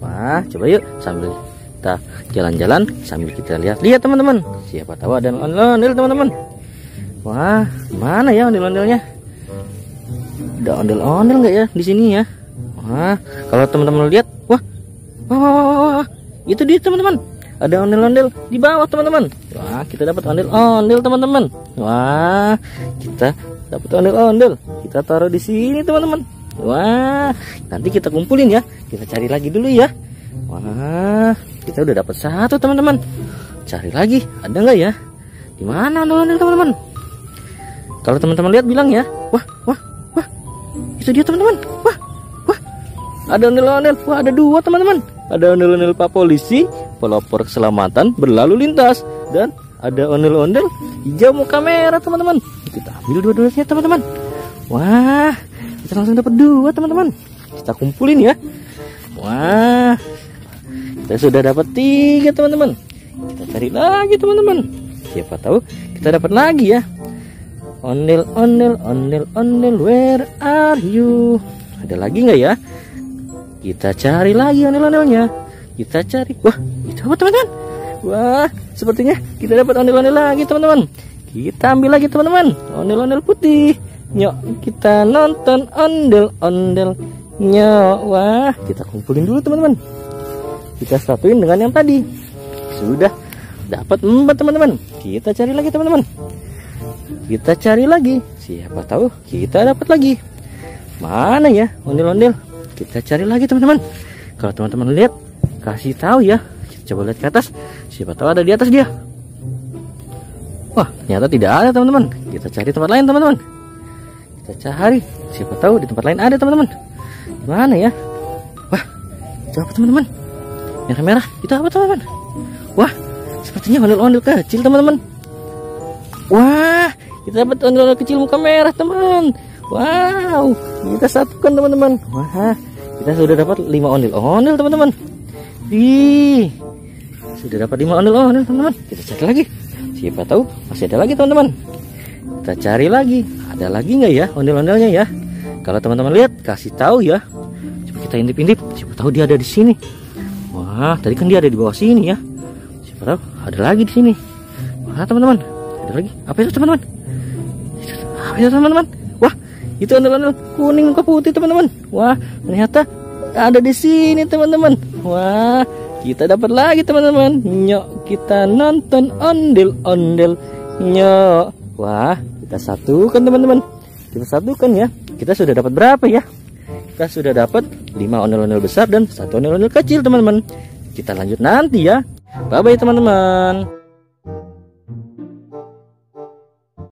Wah, coba yuk sambil kita jalan-jalan, sambil kita lihat-lihat teman-teman. Siapa tahu ada ondel-ondel teman-teman. Wah, mana ya ondel-ondelnya? Ada ondel-ondel nggak ya di sini ya? Wah, kalau teman-teman lihat, wah, itu dia teman-teman. Ada ondel-ondel di bawah teman-teman. Wah, kita dapat ondel-ondel teman-teman. Wah, kita dapat ondel-ondel. Kita taruh di sini teman-teman. Wah, nanti kita kumpulin ya. Kita cari lagi dulu ya. Wah, kita udah dapat satu teman-teman. Cari lagi, ada nggak ya? Di mana ondel-ondel teman-teman? Kalau teman-teman lihat bilang ya. Wah, itu dia teman-teman. Wah, ada ondel-ondel. Wah, ada dua teman-teman. Ada ondel-ondel Pak Polisi, pelopor keselamatan berlalu lintas, dan ada ondel-ondel hijau muka merah teman-teman. Kita ambil dua-duanya teman-teman. Wah, kita langsung dapat dua teman-teman. Kita kumpulin ya. Wah, kita sudah dapat 3 teman-teman. Kita cari lagi teman-teman. Siapa tahu kita dapat lagi ya. Ondel, where are you? Ada lagi nggak ya? Kita cari lagi ondel-ondelnya. Kita cari. Wah, itu apa teman-teman? Wah, sepertinya kita dapat ondel-ondel lagi teman-teman. Kita ambil lagi teman-teman. Ondel-ondel putih. Nyok, kita nonton ondel-ondel. Nyok, wah, kita kumpulin dulu teman-teman. Kita satuin dengan yang tadi. Sudah dapat 4 teman-teman. Kita cari lagi teman-teman. Kita cari lagi. Siapa tahu kita dapat lagi. Mana ya ondel-ondel? Kita cari lagi teman-teman. Kalau teman-teman lihat, kasih tahu ya. Coba lihat ke atas. Siapa tahu ada di atas dia. Wah, ternyata tidak ada teman-teman. Kita cari tempat lain teman-teman. Kita cari. Siapa tahu di tempat lain ada teman-teman. Mana ya? Wah, itu apa teman-teman? Merah-merah. Itu apa teman-teman? Wah, sepertinya ondel-ondel kecil teman-teman. Wah, kita dapat ondel-ondel kecil muka merah teman. Wow, kita satukan teman-teman. Wah, kita sudah dapat 5 ondel-ondel teman-teman. Sudah dapat 5 ondel-ondel teman-teman. Kita cari lagi. Siapa tahu masih ada lagi teman-teman. Kita cari lagi. Ada lagi nggak ya ondel-ondelnya ya? Kalau teman-teman lihat, kasih tahu ya. Coba kita intip-intip. Siapa tahu dia ada di sini. Wah, tadi kan dia ada di bawah sini ya. Siapa tahu ada lagi di sini. Wah, teman-teman, ada lagi. Apa itu teman-teman? Apa itu teman-teman? Wah, itu ondel-ondel kuning muka putih teman-teman. Wah, ternyata ada di sini teman-teman. Wah, kita dapat lagi teman-teman. Nyok, kita nonton ondel-ondel. Nyok. Wah, kita satukan teman-teman. Kita satukan ya. Kita sudah dapat berapa ya? Kita sudah dapat 5 ondel-ondel besar dan 1 ondel-ondel kecil teman-teman. Kita lanjut nanti ya. Bye bye teman-teman.